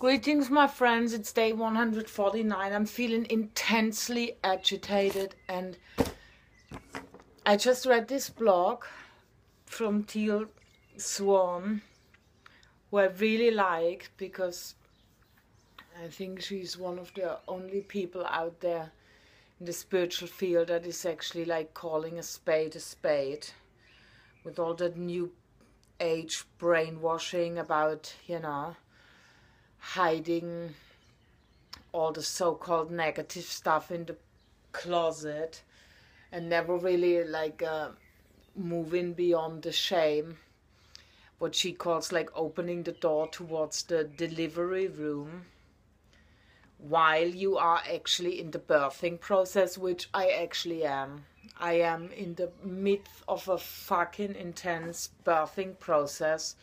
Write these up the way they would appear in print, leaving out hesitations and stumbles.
Greetings, my friends. It's day 149. I'm feeling intensely agitated, and I just read this blog from Teal Swan, who I really like because I think she's one of the only people out there in the spiritual field that is actually like calling a spade, with all that new age brainwashing about, hiding all the so-called negative stuff in the closet and never really like moving beyond the shame, what she calls like opening the door towards the delivery room while you are actually in the birthing process, which I actually am. I am in the midst of a fucking intense birthing process,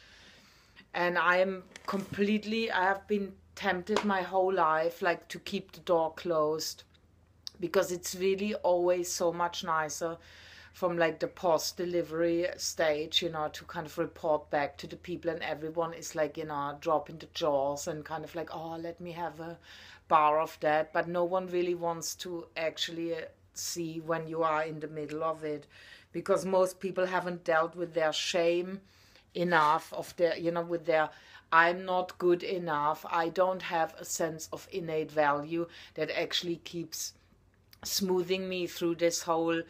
and I have been tempted my whole life like to keep the door closed, because it's really always so much nicer from like the post-delivery stage, to kind of report back to the people, and everyone is like, dropping the jaws and kind of like, oh, let me have a bar of that, but no one really wants to actually see when you are in the middle of it, because most people haven't dealt with their shame enough, of their, with their I'm not good enough, I don't have a sense of innate value that actually keeps smoothing me through this whole,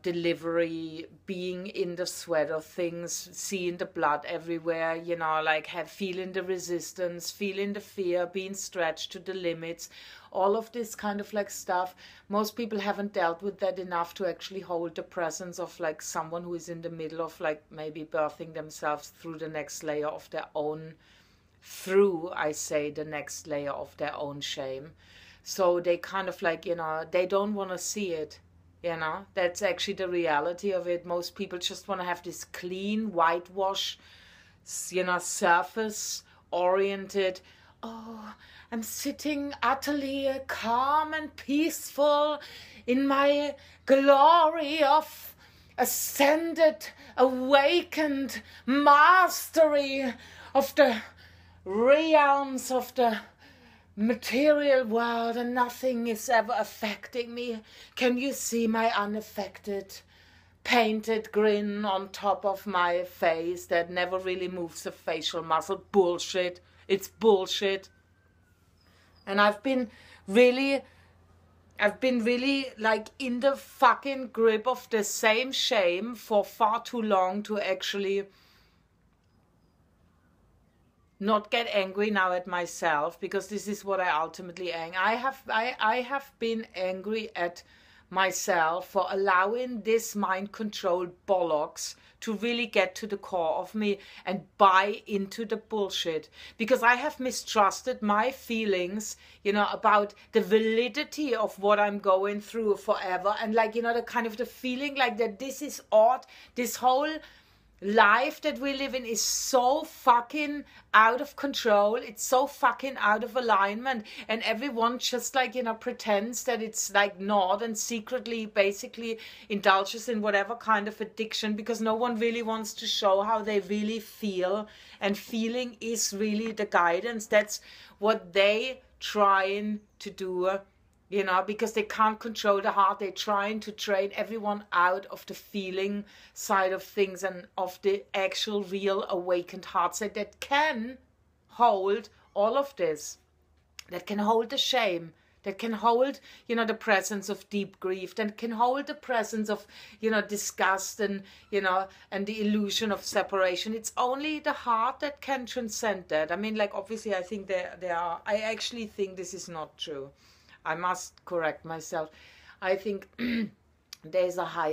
delivery, being in the sweat of things, seeing the blood everywhere, like feeling the resistance, feeling the fear, being stretched to the limits, all of this kind of like stuff. Most people haven't dealt with that enough to actually hold the presence of like someone who is in the middle of like maybe birthing themselves through the next layer of their own, the next layer of their own shame. So they kind of like, they don't want to see it. That's actually the reality of it. Most people just want to have this clean, whitewash, surface oriented, oh, I'm sitting utterly calm and peaceful in my glory of ascended, awakened mastery of the realms of the material world, and nothing is ever affecting me. Can you see my unaffected painted grin on top of my face that never really moves a facial muscle? Bullshit. It's bullshit. And I've been really like in the fucking grip of the same shame for far too long to actually not get angry now at myself, because this is what I ultimately am. I have been angry at myself for allowing this mind control bollocks to really get to the core of me and buy into the bullshit, because I have mistrusted my feelings, about the validity of what I'm going through forever, and like, the kind of the feeling like that this is odd, this whole life that we live in is so fucking out of control, it's so fucking out of alignment, and everyone just like, pretends that it's like not, and secretly basically indulges in whatever kind of addiction, because no one really wants to show how they really feel, and feeling is really the guidance. That's what they trying to do, because they can't control the heart. They're trying to train everyone out of the feeling side of things and of the actual real awakened heart side that can hold all of this, that can hold the shame, that can hold, the presence of deep grief, that can hold the presence of, disgust and, and the illusion of separation. It's only the heart that can transcend that. I mean, like, obviously, I think I actually think this is not true. I must correct myself. I think there's a higher